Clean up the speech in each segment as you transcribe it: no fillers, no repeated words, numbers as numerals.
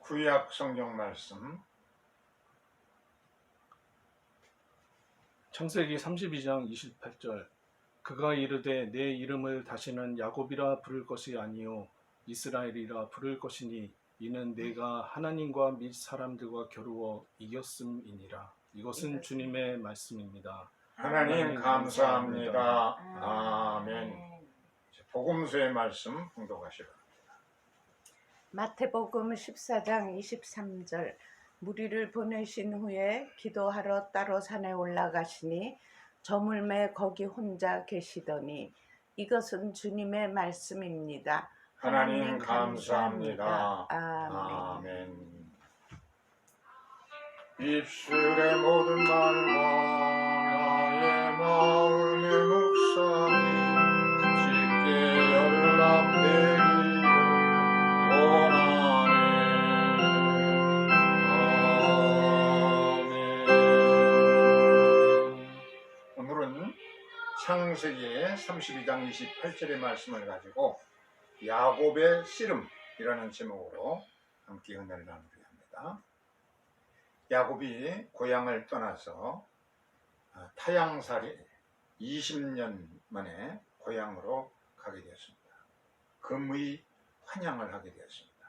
구약 성경 말씀 창세기 32장 28절. 그가 이르되 내 이름을 다시는 야곱이라 부를 것이 아니요 이스라엘이라 부를 것이니 이는 내가 하나님과 및 사람들과 겨루어 이겼음이니라. 이것은 주님의 말씀입니다. 하나님 감사합니다. 아멘. 복음서의 말씀 봉독하시라. 마태복음 14장 23절. 무리를 보내신 후에 기도하러 따로 산에 올라가시니 저물매 거기 혼자 계시더니 이것은 주님의 말씀입니다. 하나님 감사합니다. 아멘. 입술의 모든 말과 나의 마음의 묵상이 쉽게 연락되기를 원하네. 아멘. 오늘은 창세기 32장 28절의 말씀을 가지고 야곱의 씨름이라는 제목으로 함께 은혜를 나누려 합니다. 야곱이 고향을 떠나서 타향살이 20년 만에 고향으로 가게 되었습니다. 금의 환양을 하게 되었습니다.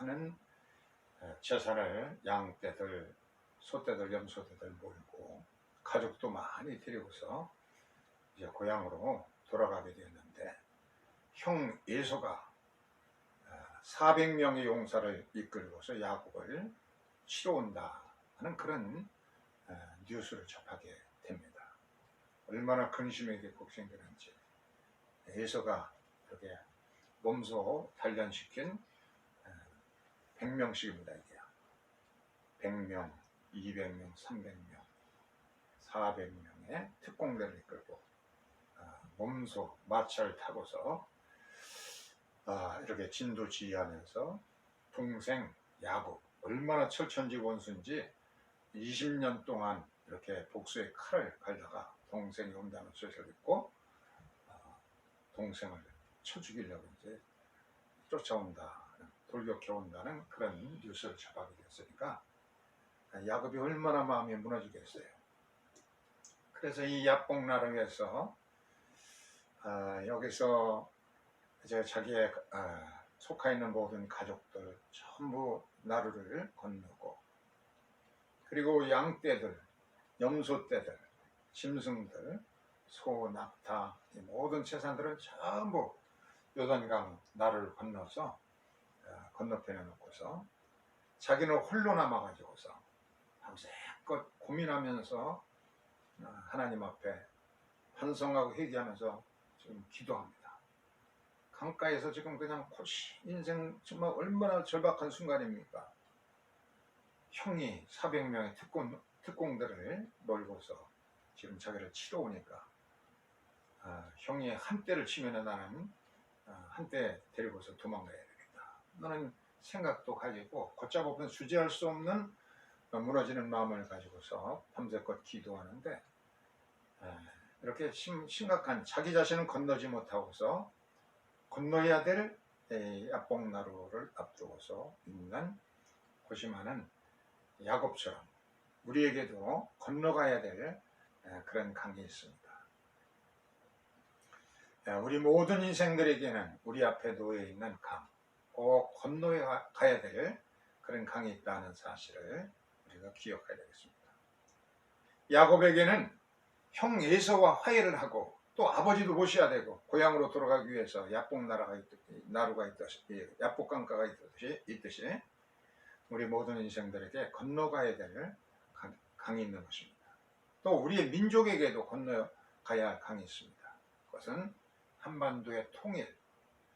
많은 재산을 양떼들, 소떼들, 염소떼들 몰고 가족도 많이 데리고서 이제 고향으로 돌아가게 되었는데 형 에서가 400명의 용사를 이끌고서 야곱을 치러 온다 하는 그런 뉴스를 접하게 됩니다. 얼마나 근심에게 걱정되는지 에서가 이렇게 몸소 단련시킨 100명씩입니다. 이게 100명, 200명, 300명, 400명의 특공대를 이끌고 몸소 마차를 타고서 이렇게 진두지휘하면서 동생 야곱, 얼마나 철천지 원수인지 20년 동안 이렇게 복수의 칼을 갈다가 동생이 온다는 소식을 듣고 동생을 쳐 죽이려고 이제 쫓아온다, 돌격해 온다는 그런 뉴스를 접하게 됐으니까 야곱이 얼마나 마음이 무너지겠어요. 그래서 이 야복나루에서 여기서 이제 자기의 속해 있는 모든 가족들 전부 나루를 건너고, 그리고 양떼들, 염소떼들, 짐승들, 소, 낙타, 이 모든 재산들은 전부 요단강 나루를 건너서 건너편에 놓고서 자기는 홀로 남아가지고서 밤새껏 고민하면서 하나님 앞에 반성하고 회개하면서 지금 기도합니다. 강가에서 지금 그냥 인생 정말 얼마나 절박한 순간입니까? 형이 400명의 특공들을 몰고서 지금 자기를 치러 오니까 형이 한 대를 치면 나는 한 대 데리고서 도망가야 되겠다. 나는 생각도 가지고 걷잡아보면 주체할 수 없는 무너지는 마음을 가지고서 밤새껏 기도하는데 이렇게 심각한 자기 자신은 건너지 못하고서 건너야 될 야복나루를 앞두고서 있는 고심하는 야곱처럼 우리에게도 건너가야 될 그런 강이 있습니다. 우리 모든 인생들에게는 우리 앞에 놓여 있는 강, 꼭 건너야 가야 될 그런 강이 있다는 사실을 우리가 기억해야 되겠습니다. 야곱에게는 형 에서와 화해를 하고 또 아버지도 모셔야 되고 고향으로 돌아가기 위해서 야복나루가 있듯이 야복강가가 있듯이 우리 모든 인생들에게 건너가야 될 강이 있는 것입니다. 또 우리의 민족에게도 건너가야 할 강이 있습니다. 그것은 한반도의 통일,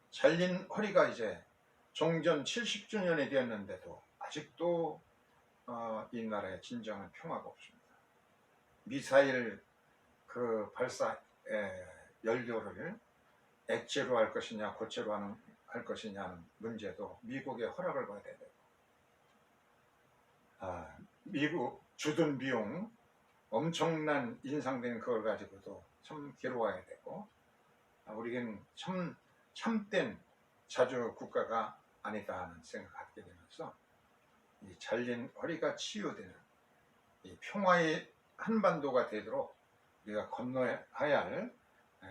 잘린 허리가 이제 종전 70주년이 되었는데도 아직도 이 나라에 진정한 평화가 없습니다. 미사일 그 발사 연료를 액체로 할 것이냐 고체로 할 것이냐는 문제도 미국의 허락을 받아야 되고, 미국 주둔 비용 엄청난 인상된 그걸 가지고도 참 괴로워야 되고, 우리는 참된 자주 국가가 아니다 하는 생각을 갖게 되면서 이 잘린 허리가 치유되는 이 평화의 한반도가 되도록 우리가 건너야 할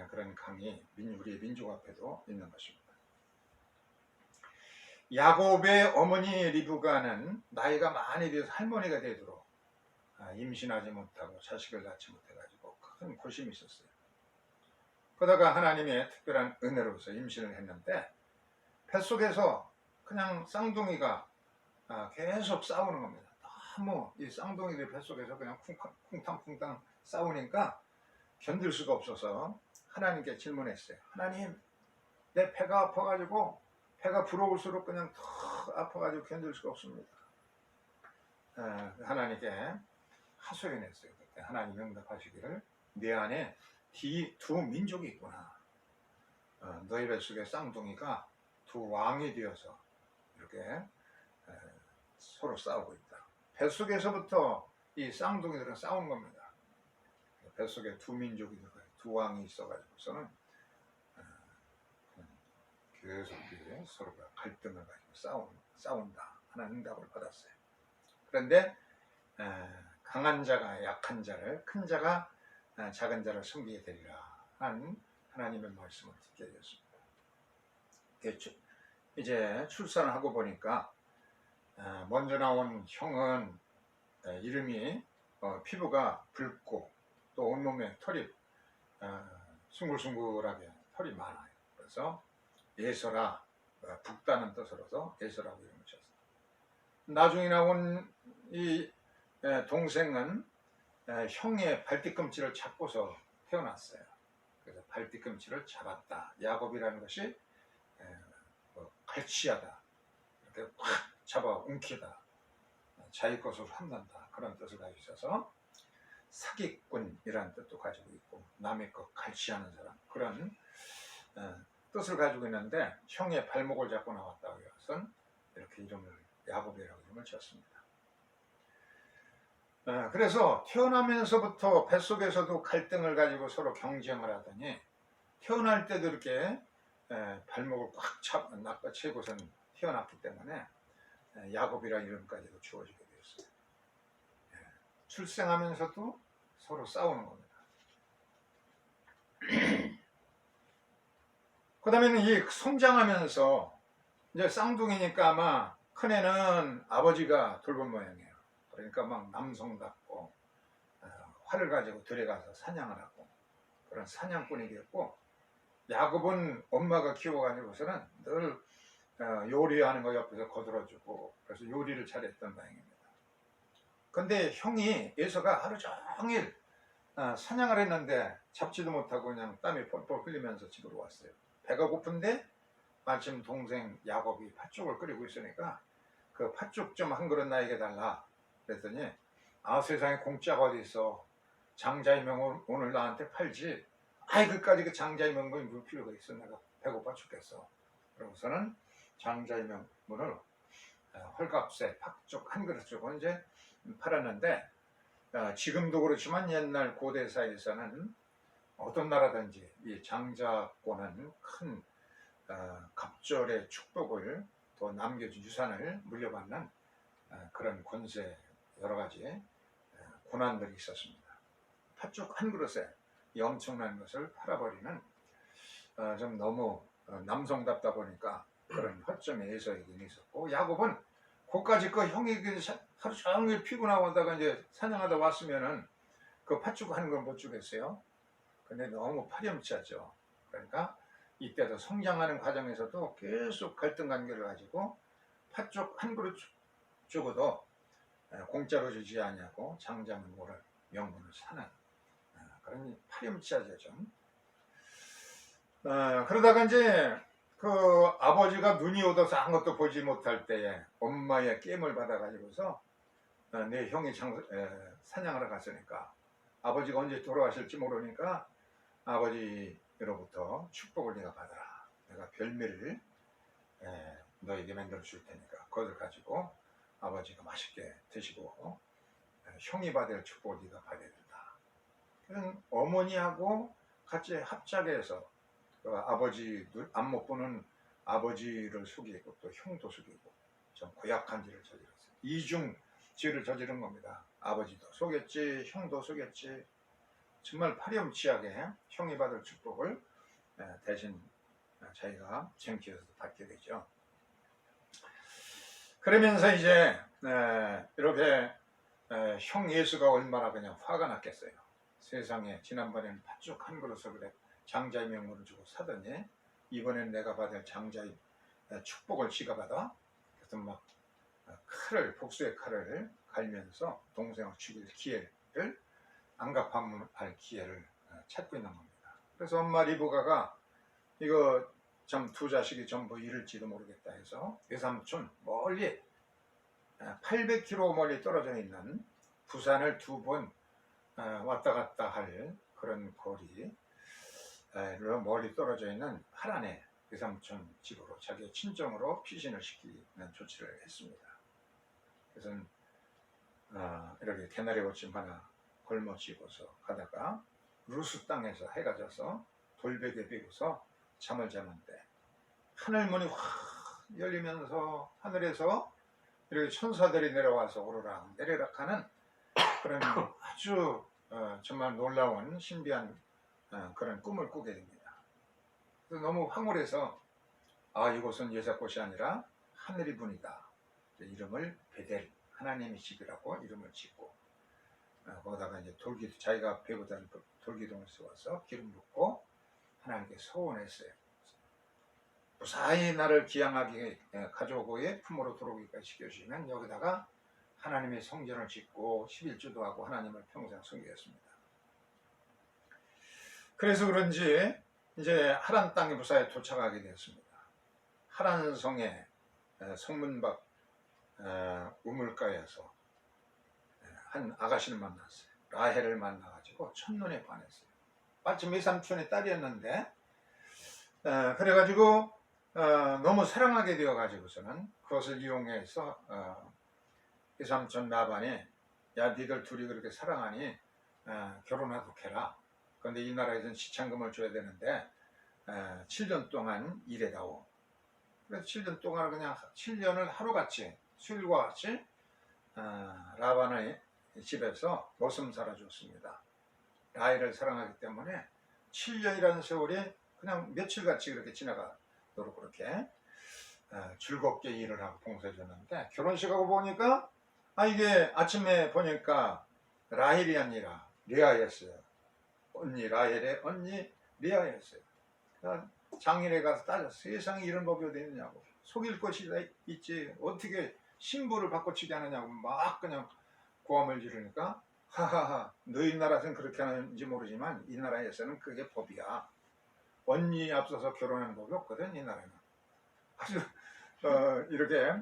그런 강이 우리의 민족 앞에도 있는 것입니다. 야곱의 어머니 리브가는 나이가 많이 되어서 할머니가 되도록 임신하지 못하고 자식을 낳지 못해가지고 큰 고심이 있었어요. 그러다가 하나님의 특별한 은혜로서 임신을 했는데 뱃속에서 그냥 쌍둥이가 계속 싸우는 겁니다. 너무 이 쌍둥이들 뱃속에서 그냥 쿵탕쿵탕 싸우니까 견딜 수가 없어서 하나님께 질문했어요. 하나님, 내 배가 아파가지고 배가 부러울수록 그냥 더 아파가지고 견딜 수가 없습니다. 하나님께 하소연했어요. 그때 하나님 응답하시기를 내 안에 두 민족이 있구나. 너희 뱃속에 쌍둥이가 두 왕이 되어서 이렇게 서로 싸우고 있다. 뱃속에서부터 이 쌍둥이들은 싸우는 겁니다. 뱃속에 두 민족이 들어가요. 두 왕이 있어가지고서는 계속 서로가 갈등을 가지고 싸운다 하는 응답을 받았어요. 그런데 강한 자가 약한 자를, 큰 자가 작은 자를 섬기게 되리라 하는 하나님의 말씀을 듣게 되었습니다. 이제 출산을 하고 보니까 먼저 나온 형은 이름이 피부가 붉고 또 온몸에 털이 숭글숭글하게 털이 많아요. 그래서 에서라, 붉다는 뜻으로서 에서라고 이름을 쳤어요. 나중에 나온 이 동생은 형의 발뒤꿈치를 잡고서 태어났어요. 그래서 발뒤꿈치를 잡았다. 야곱이라는 것이 갈취하다, 이렇게 확 잡아 움키다, 자기 것으로 삼는다, 그런 뜻을 가지고 있어서 사기꾼이라는 뜻도 가지고 있고 남의 것 갈취하는 사람, 그런 뜻을 가지고 있는데 형의 발목을 잡고 나왔다고 해서 이렇게 야곱이라고 이름을 지었습니다. 그래서 태어나면서부터 뱃속에서도 갈등을 가지고 서로 경쟁을 하더니 태어날 때도 이렇게 발목을 꽉 낚아채고선 태어났기 때문에 야곱이라는 이름까지도 주어지게 되었어요. 출생하면서도 서로 싸우는 겁니다. 그 다음에는 이 성장하면서 이제 쌍둥이니까 아마 큰애는 아버지가 돌본 모양이에요. 그러니까 막 남성답고 활을 가지고 들어가서 사냥을 하고 그런 사냥꾼이 되었고, 야곱은 엄마가 키워가지고서는 늘 요리하는 거 옆에서 거들어주고 그래서 요리를 잘했던 모양입니다. 근데 형이 에서가 하루 종일 사냥을 했는데 잡지도 못하고 그냥 땀이 뻘뻘 흘리면서 집으로 왔어요. 배가 고픈데 마침 동생 야곱이 팥죽을 끓이고 있으니까 그 팥죽 좀 한 그릇 나에게 달라 그랬더니 세상에 공짜가 어디 있어, 장자이명 오늘 나한테 팔지, 그까지 그 장자이명분이 물 필요가 있어, 내가 배고파 죽겠어. 그러고서는 장자이명분을 헐값에 팥죽 한 그릇 주고 이제 팔았는데, 지금도 그렇지만 옛날 고대사에서는 어떤 나라든지 이 장자권은 큰 갑절의 축복을 또 남겨준 유산을 물려받는 그런 권세, 여러 가지 고난들이 있었습니다. 팥죽 한 그릇에 이 엄청난 것을 팔아버리는 좀 너무 남성답다 보니까 그런 허점에 에서에게 있었고, 야곱은 그까지 그 형이 하루 종일 피곤하고 하다가 이제 사냥하다 왔으면은 그 팥죽 하는 걸 못 주겠어요. 근데 너무 파렴치하죠. 그러니까 이때도 성장하는 과정에서도 계속 갈등 관계를 가지고 팥죽 한 그릇 주고도 공짜로 주지 않냐고 장자문고를 명분을 사는 그런 파렴치하죠 좀. 그러다가 이제 그 아버지가 눈이 어두워서 아무것도 보지 못할 때에 엄마의 깨임을 받아가지고서 내 형이 사냥하러 갔으니까 아버지가 언제 돌아가실지 모르니까 아버지로부터 축복을 네가 받아라. 내가 별미를 너에게 만들어 줄 테니까 그것을 가지고 아버지가 맛있게 드시고 형이 받을 축복을 네가 받아야 된다. 그래서 어머니하고 같이 합작해서 아버지 안 못 보는 아버지를 속이고 또 형도 속이고 좀 고약한 죄를 저질렀어요. 이중 죄를 저지른 겁니다. 아버지도 속였지, 형도 속였지. 정말 파렴치하게 형이 받을 축복을 대신 자기가 쟁취해서 받게 되죠. 그러면서 이제 이렇게 형 예수가 얼마나 그냥 화가 났겠어요. 세상에 지난번에는 팥죽 한 그릇을 그래 장자의 명분을 주고 사더니 이번엔 내가 받을 장자의 축복을 지가 받아. 그래서 막 복수의 칼을 갈면서 동생을 죽일 기회를 안갚아할 기회를 찾고 있는 겁니다. 그래서 엄마 리브가가 이거 참 두 자식이 전부 잃을지도 모르겠다 해서 외삼촌 멀리 800km 멀리 떨어져 있는 부산을 2번 왔다 갔다 할 그런 거리로 멀리 떨어져 있는 하란의 외삼촌 집으로 자기의 친정으로 피신을 시키는 조치를 했습니다. 그래서 이렇게 개나리 옷집 하나 걸머쥐고서 가다가 루스 땅에서 해가 져서 돌베개 비고서 잠을 자는데 하늘문이 확 열리면서 하늘에서 이렇게 천사들이 내려와서 오르락 내리락 하는 그런 아주 정말 놀라운 신비한 그런 꿈을 꾸게 됩니다. 그래서 너무 황홀해서 이곳은 여자꽃이 아니라 하늘이 분이다. 이름을 베델 하나님의 집이라고 이름을 짓고 거기다가 이제 자기가 배우던 돌기둥을 세워서 기름 붓고 하나님께 소원했어요. 무사히 나를 기양하게 가족의 품으로 들어오기까지 시켜주시면 여기다가 하나님의 성전을 짓고 11주도 하고 하나님을 평생 섬기겠습니다. 그래서 그런지 이제 하란 땅에 무사히 도착하게 되었습니다. 하란 성의 성문 밖 우물가에서 한 아가씨를 만났어요. 라헬을 만나가지고 첫눈에 반했어요. 마침 외삼촌의 딸이었는데 그래가지고 너무 사랑하게 되어가지고서는 그것을 이용해서 외삼촌 라반이 야 니들 둘이 그렇게 사랑하니 결혼하도록 해라. 그런데 이 나라에서는 시창금을 줘야 되는데 7년 동안 일해다오. 그래서 7년 동안 그냥 7년을 하루같이 수일과 같이 라반의 집에서 머슴 살아줬습니다. 라헬을 사랑하기 때문에 7년이라는 세월이 그냥 며칠같이 그렇게 지나가도록 그렇게 즐겁게 일을 하고 봉사해줬는데 결혼식하고 보니까 이게 아침에 보니까 라헬이 아니라 레아였어요. 언니 라헬의 언니 레아였어요. 장인에 가서 따져 세상에 이런 법이 어디 있느냐고 속일 것이 있지 어떻게 신부를 바꿔치기 하느냐고 막 그냥 고함을 지르니까 하하하 너희 나라에서는 그렇게 하는지 모르지만 이 나라에서는 그게 법이야. 언니 앞서서 결혼하는 법이 없거든 이 나라는. 아주 이렇게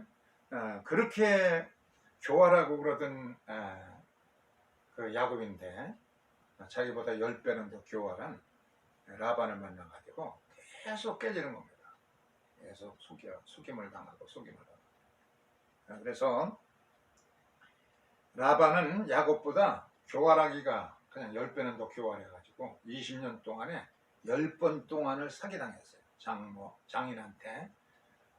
그렇게 교활하고 그러던 그 야곱인데 자기보다 10배는 더 교활한 라반을 만나가지고 계속 깨지는 겁니다. 계속 속임을 당하고 그래서 라반은 야곱보다 교활하기가 그냥 10배는 더 교활해가지고 20년 동안에 10번 동안을 사기당했어요. 장인한테.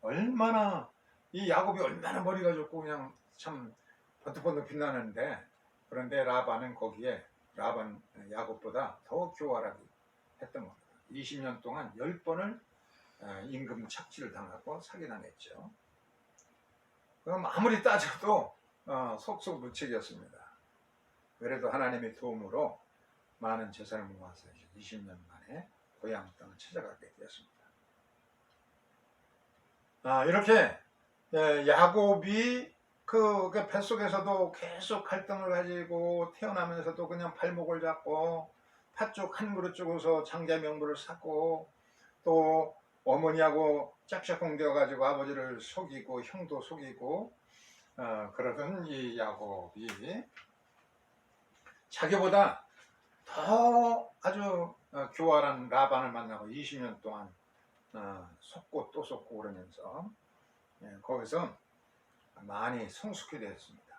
얼마나 이 야곱이 얼마나 머리가 좋고 그냥 참 번뜩번뜩 빛나는데 그런데 라반은 거기에 야곱보다 더 교활하게 했던 겁니다. 20년 동안 10번을 임금 착취를 당하고 사기당했죠. 그럼 아무리 따져도 속속무책이었습니다. 그래도 하나님의 도움으로 많은 재산을 모아서 20년 만에 고향 땅을 찾아가게 되었습니다. 이렇게 야곱이 그 뱃속에서도 계속 갈등을 가지고 태어나면서도 그냥 발목을 잡고 팥죽 한 그릇 주고서 장자 명부를 샀고 또 어머니하고 짝짝꿍 되어가지고 아버지를 속이고 형도 속이고 그러던 이 야곱이 자기보다 더 아주 교활한 라반을 만나고 20년 동안 속고 또 속고 그러면서 거기서 많이 성숙해 되었습니다.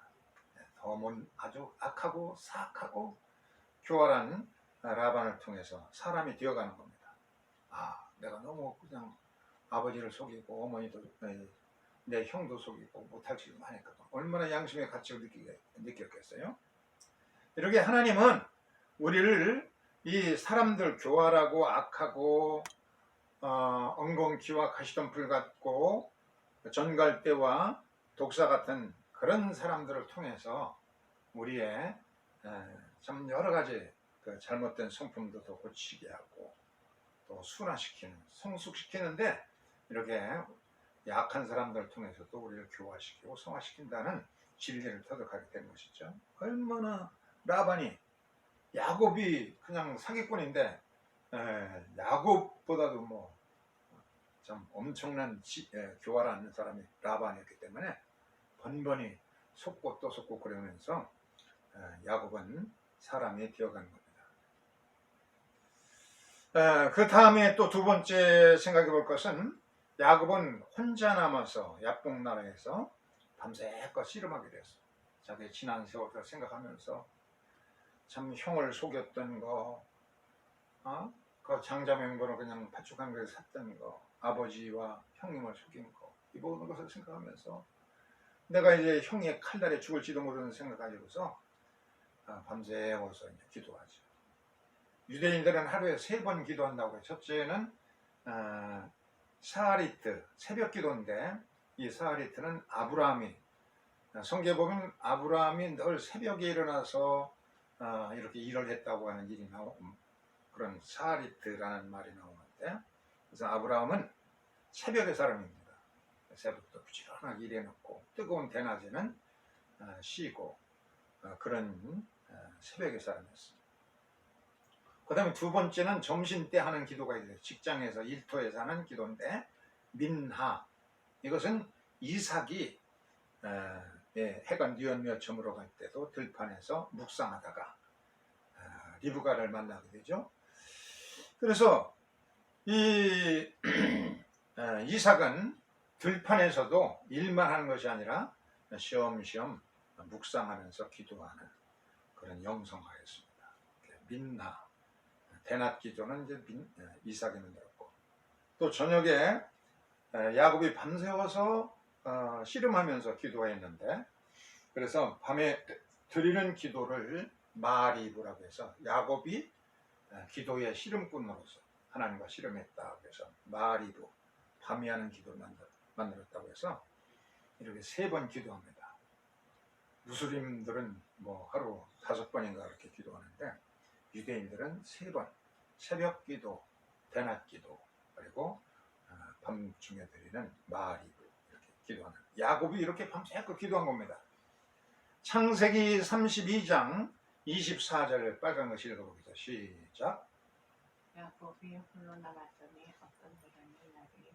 더 아주 악하고 사악하고 교활한 라반을 통해서 사람이 되어가는 겁니다. 내가 너무 그냥 아버지를 속이고 어머니도 내 형도 속이고 못할 짓을 많이 했거든. 얼마나 양심의 가책을 느꼈겠어요? 이렇게 하나님은 우리를 이 사람들 교활하고 악하고 엉겅퀴와 가시덤불 같고 전갈대와 독사 같은 그런 사람들을 통해서 우리의 참 여러 가지 그 잘못된 성품도 고치게 하고 또 순화시키는, 성숙시키는데 이렇게 약한 사람들을 통해서도 우리를 교화시키고 성화시킨다는 진리를 터득하게 된 것이죠. 얼마나 라반이, 야곱이 그냥 사기꾼인데 야곱보다도 뭐 참 엄청난 교활한 사람이 라반이었기 때문에 번번이 속고 또 속고 그러면서 야곱은 사람이 되어간 겁니다. 그 다음에 또 두 번째 생각해 볼 것은 야곱은 혼자 남아서 야복 나라에서 밤새껏 씨름하게 됐어. 자기의 지난 세월을 생각하면서 참 형을 속였던 거, 그 장자명분을 그냥 파축한 걸 샀던 거, 아버지와 형님을 속인 거, 이 모든 것을 생각하면서 내가 이제 형의 칼날에 죽을지도 모르는 생각 가지고서 밤새워서 이제 기도하죠. 유대인들은 하루에 3번 기도한다고 해요. 첫째는 사하리트, 새벽 기도인데 이 사하리트는 아브라함이, 성경에 보면 아브라함이 늘 새벽에 일어나서 이렇게 일을 했다고 하는 일이 그런 사하리트라는 말이 나오는데, 그래서 아브라함은 새벽의 사람입니다. 새벽부터 부지런하게 일해놓고 뜨거운 대낮에는 쉬고 그런 새벽의 사람이었습니다. 그 다음에 두 번째는 점심때 하는 기도가 있어요. 직장에서 일터에서 하는 기도인데 민하, 이것은 이삭이 해가 뉘엿뉘엿 저물어 갈 때도 들판에서 묵상하다가 리브가를 만나게 되죠. 그래서 이 이삭은 들판에서도 일만 하는 것이 아니라 쉬엄쉬엄 묵상하면서 기도하는 그런 영성하였습니다. 민나, 대낮 기도는 이제 이삭이 만들었고, 또 저녁에 야곱이 밤새워서 씨름하면서 기도했는데, 그래서 밤에 드리는 기도를 마리브라고 해서 야곱이 기도의 씨름꾼으로서 하나님과 씨름했다. 그래서 마리브, 밤이 하는 기도를 만들었다고 해서 이렇게 3번 기도합니다. 무슬림들은 뭐 하루 5번인가 그렇게 기도하는데 유대인들은 3번, 새벽 기도, 대낮 기도, 그리고 밤중에 드리는 마리브, 이렇게 기도하는, 야곱이 이렇게 밤새껏 기도한 겁니다. 창세기 32장 24절 빨간 거 읽어보겠습니다. 시작. 야곱이 홀로 남았더니 어떤 사람이 날이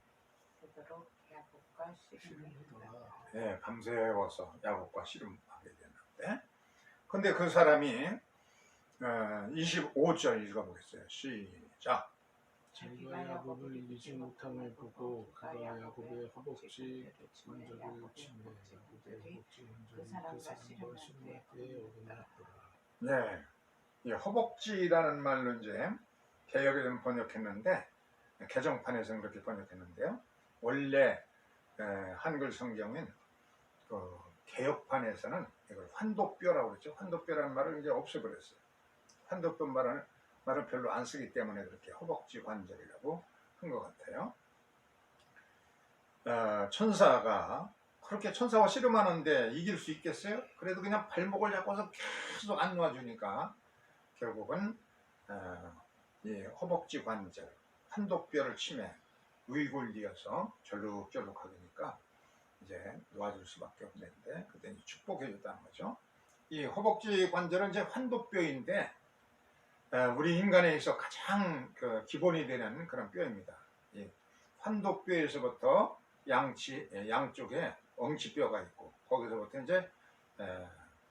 되도록 야곱과 씨름했다. 네, 밤새워서 야곱과 씨름하게 됐는데, 근데 그 사람이 25절 읽어보겠어요. 시작. 자기가 야곱을 이기지 못함을 보고 그가 야곱의 허벅지 관절을 치매 야곱의 허벅지 관절이 그 사람과 씨름할 때에 어긋났더라. 네, 이 허벅지라는 말로 이제 개역에는 번역했는데, 개정판에서는 그렇게 번역했는데요. 원래 한글 성경인 그 개역판에서는 이걸 환도뼈라고 그랬죠. 환도뼈라는 말을 이제 없애버렸어요. 환도뼈 말을 별로 안 쓰기 때문에 그렇게 허벅지 관절이라고 한 것 같아요. 천사가 그렇게 천사와 씨름하는데 이길 수 있겠어요? 그래도 그냥 발목을 잡고서 계속 안 놓아주니까 결국은 이 허벅지 관절, 환도뼈를 치매 위골리어서 절룩절룩하니까 이제 놓아줄 수밖에 없는데, 그때 축복해 줬다는 거죠. 이 허벅지 관절은 이제 환도뼈인데 우리 인간에 있어 가장 기본이 되는 그런 뼈입니다. 이 환도뼈에서부터 양쪽에 엉치뼈가 있고, 거기서부터 이제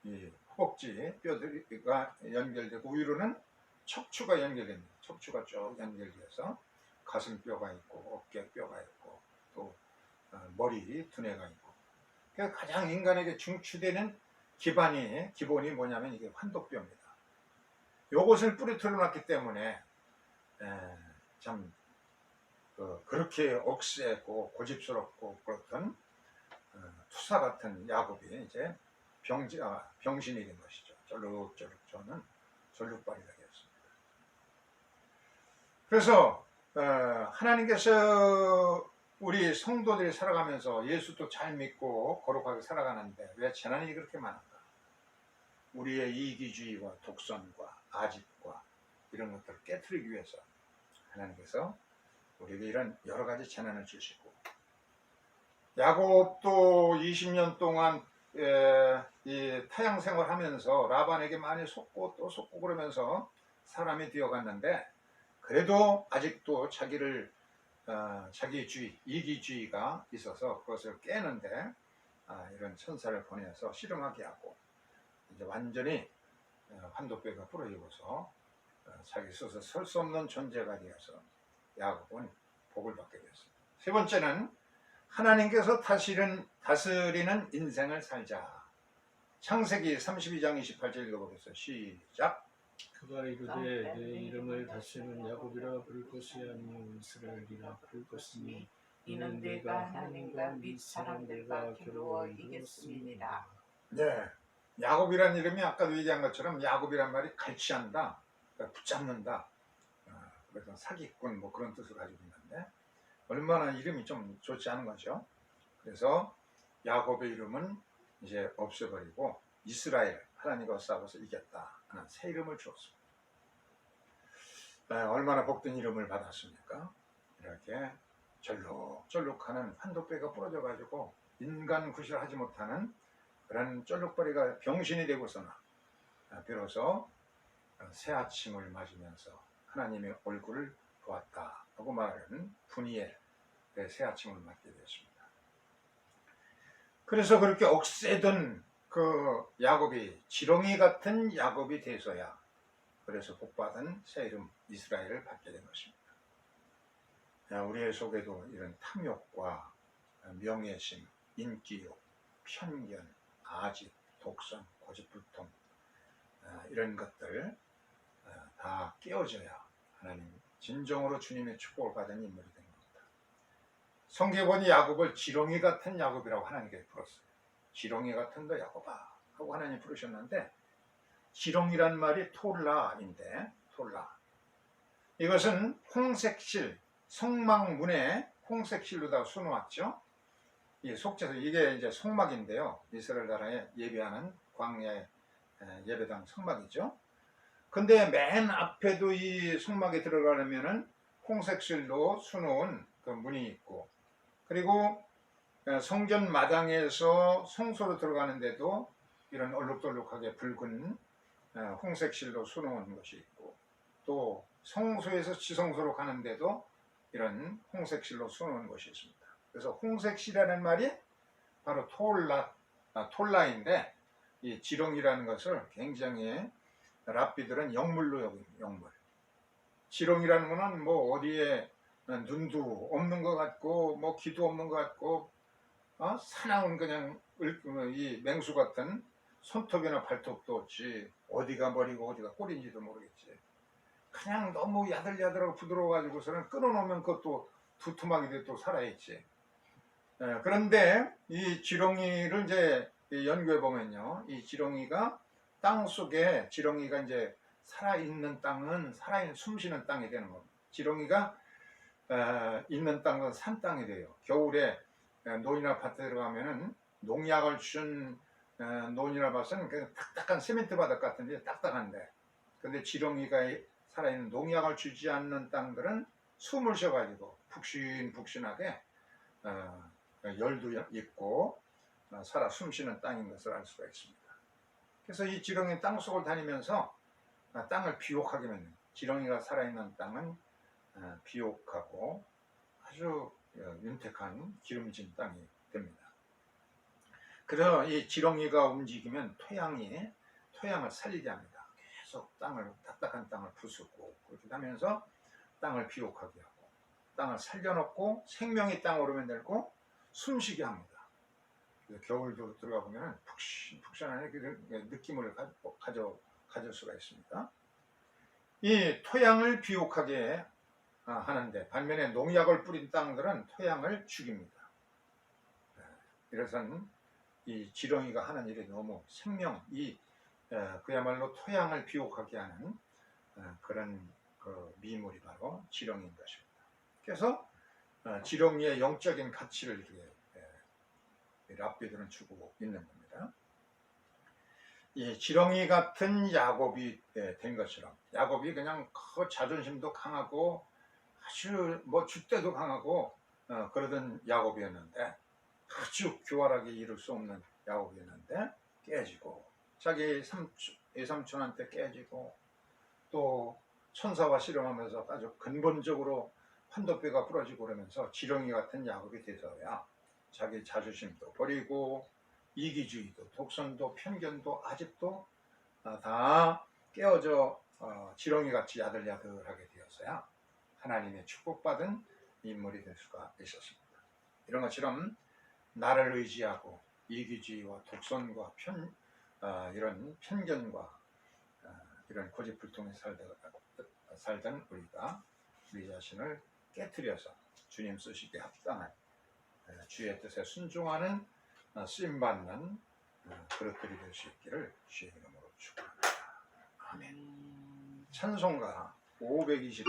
이 허벅지 뼈가 연결되고 위로는 척추가 연결됩니다. 척추가 쭉 연결되어서 가슴뼈가 있고 어깨뼈가 있고 또 머리 두뇌가 있고, 그러니까 가장 인간에게 중추되는 기본이 뭐냐면 이게 환도뼈입니다. 요것을 뿌리틀어 놨기 때문에 참 그렇게 억세고 고집스럽고 그렇던 수사 같은 야곱이 이제 병신이 된 것이죠. 쫄룩쫄룩 저는 졸룩발이가 되었습니다. 그래서 하나님께서 우리 성도들이 살아가면서 예수도 잘 믿고 거룩하게 살아가는데 왜 재난이 그렇게 많은가? 우리의 이기주의와 독선과 아집과 이런 것들을 깨트리기 위해서 하나님께서 우리에게 이런 여러 가지 재난을 주시고, 야곱도 20년 동안 이 타양 생활하면서 라반에게 많이 속고 또 속고 그러면서 사람이 되어갔는데, 그래도 아직도 자기주의, 이기주의가 있어서 그것을 깨는데 이런 천사를 보내서 실험하게 하고, 이제 완전히 환도뼈가 부러지고서 자기 스스로 설 수 없는 존재가 되어서 야곱은 복을 받게 되었습니다. 세 번째는 하나님께서 다스리는 인생을 살자. 창세기 32장 28절 읽어보겠습니다. 시작. 그가 이르되 내 이름을 다시는 야곱이라 부를 것이 아니요 이스라엘이라 부를 것이니 이는 내가 하나님과 및 사람들과 겨루어 이겼음이니라. 네, 야곱이라는 이름이 아까도 얘기한 것처럼 야곱이란 말이 갈취한다, 그러니까 붙잡는다, 그래서 사기꾼 뭐 그런 뜻을 가지고 있는데 얼마나 이름이 좀 좋지 않은 거죠. 그래서 야곱의 이름은 이제 없애버리고 이스라엘, 하나님과 싸워서 이겼다 하는 새 이름을 주었습니다. 얼마나 복된 이름을 받았습니까? 이렇게 절룩절룩하는 환도뼈가 부러져 가지고 인간 구실을 하지 못하는 그런 쫄룩거리가 병신이 되고서는 비로소 새 아침을 맞으면서 하나님의 얼굴을 보았다 하고 말하는 분이엘의 새 아침을 맞게 되었습니다. 그래서 그렇게 억세던 그 야곱이 지렁이 같은 야곱이 돼서야 그래서 복받은 새 이름 이스라엘을 받게 된 것입니다. 우리의 속에도 이런 탐욕과 명예심, 인기욕, 편견, 아집, 독선, 고집불통 이런 것들 다 깨어져야 하나님 진정으로 주님의 축복을 받은 인물이 된 겁니다. 성경에 야곱을 지렁이 같은 야곱이라고 하나님께서 부르셨어요. 지렁이 같은 거 야곱아 하고 하나님 부르셨는데, 지렁이란 말이 톨라인데, 톨라, 이것은 홍색실, 성막문에 홍색실로다 수놓았죠. 이 속죄소, 이게 이제 성막인데요, 이스라엘 나라에 예배하는 광야의 예배당 성막이죠. 근데 맨 앞에도 이 성막에 들어가려면은 홍색실로 수놓은 그 문이 있고, 그리고 성전 마당에서 성소로 들어가는데도 이런 얼룩덜룩하게 붉은 홍색실로 수놓은 것이 있고, 또 성소에서 지성소로 가는데도 이런 홍색실로 수놓은 것이 있습니다. 그래서 홍색실이라는 말이 바로 톨라인데, 이 지렁이라는 것을 굉장히 랍비들은 영물로 여깁니다. 영물. 지렁이라는 것은 뭐 어디에 눈도 없는 것 같고 뭐 귀도 없는 것 같고 사나운 그냥 이 맹수 같은 손톱이나 발톱도 없지, 어디가 머리고 어디가 꼬리인지도 모르겠지. 그냥 너무 야들야들하고 부드러워가지고서는 끊어놓으면 그것도 두툼하게 또 살아있지. 그런데 이 지렁이를 이제 연구해 보면요, 이 지렁이가 땅 속에, 지렁이가 이제 살아있는 땅은 살아있는 숨쉬는 땅이 되는 겁니다. 지렁이가 있는 땅은 산 땅이 돼요. 겨울에 논이나 밭에 들어가면은 농약을 준 논이나 밭은 그냥 딱딱한 세멘트 바닥 같은데 딱딱한데, 근데 지렁이가 살아있는 농약을 주지 않는 땅들은 숨을 쉬어가지고 푹신푹신하게 열도 있고 살아 숨쉬는 땅인 것을 알 수가 있습니다. 그래서 이 지렁이 땅 속을 다니면서 땅을 비옥하게 만든, 지렁이가 살아있는 땅은 비옥하고 아주 윤택한 기름진 땅이 됩니다. 그래서 이 지렁이가 움직이면 토양을 살리게 합니다. 계속 딱딱한 땅을 부수고 그렇게 하면서 땅을 비옥하게 하고 땅을 살려놓고 생명이 땅으로 만들고 숨쉬게 합니다. 그래서 겨울도 들어가 보면 푹신푹신한 느낌을 가질 수가 있습니다. 이 토양을 비옥하게 하는데, 반면에 농약을 뿌린 땅들은 토양을 죽입니다. 이래서는 이 지렁이가 하는 일이 너무 그야말로 토양을 비옥하게 하는 그런 그 미물이 바로 지렁이인 것입니다. 그래서 지렁이의 영적인 가치를 이렇게 랍비들은 주고 있는 겁니다. 이 지렁이 같은 야곱이 된 것처럼, 야곱이 그냥 그 자존심도 강하고 아주 뭐 줏대도 강하고 그러던 야곱이었는데, 아주 교활하게 이룰 수 없는 야곱이었는데 깨지고, 자기 외삼촌한테 깨지고, 또 천사와 씨름하면서 아주 근본적으로 환도뼈가 부러지고 그러면서 지렁이 같은 야곱이 돼서야 자기 자존심도 버리고 이기주의도 독선도 편견도 아직도 다 깨어져 지렁이같이 야들야들하게 되어서야 하나님의 축복받은 인물이 될 수가 있었습니다. 이런 것처럼 나를 의지하고 이기주의와 독선과 이런 편견과 이런 고집불통에 살던 우리가 우리 자신을 깨트려서 주님 쓰시기에 합당한 주의 뜻에 순종하는 쓰임받는 그릇들이 될 수 있기를 주의 이름으로 축원합니다. 아멘. 찬송가 524번